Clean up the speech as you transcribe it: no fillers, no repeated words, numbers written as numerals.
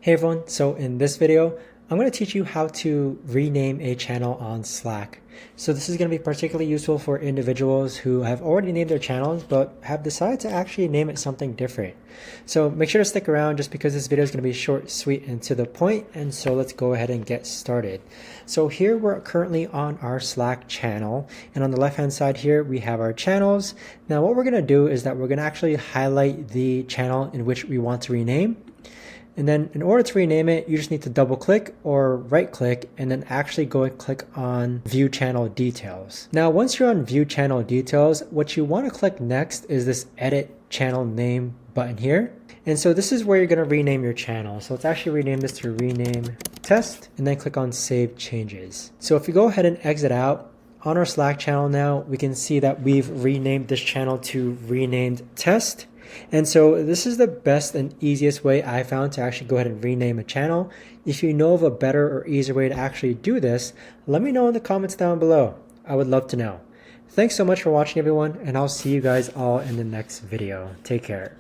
Hey everyone, so in this video, I'm going to teach you how to rename a channel on Slack. So this is going to be particularly useful for individuals who have already named their channels but have decided to actually name it something different. So make sure to stick around just because this video is going to be short, sweet, and to the point. And so let's go ahead and get started. So here we're currently on our Slack channel, and on the left hand side here we have our channels. Now what we're going to do is that we're going to actually highlight the channel in which we want to rename. And then in order to rename it, you just need to double click or right click and then actually go and click on View Channel Details. Now, once you're on View Channel Details, what you want to click next is this Edit Channel Name button here. And so this is where you're going to rename your channel. So let's actually rename this to Rename Test and then click on Save Changes. So if you go ahead and exit out, on our Slack channel now, we can see that we've renamed this channel to Renamed Test. And so this is the best and easiest way I found to actually go ahead and rename a channel. If you know of a better or easier way to actually do this, let me know in the comments down below. I would love to know. Thanks so much for watching, everyone, and I'll see you guys all in the next video. Take care.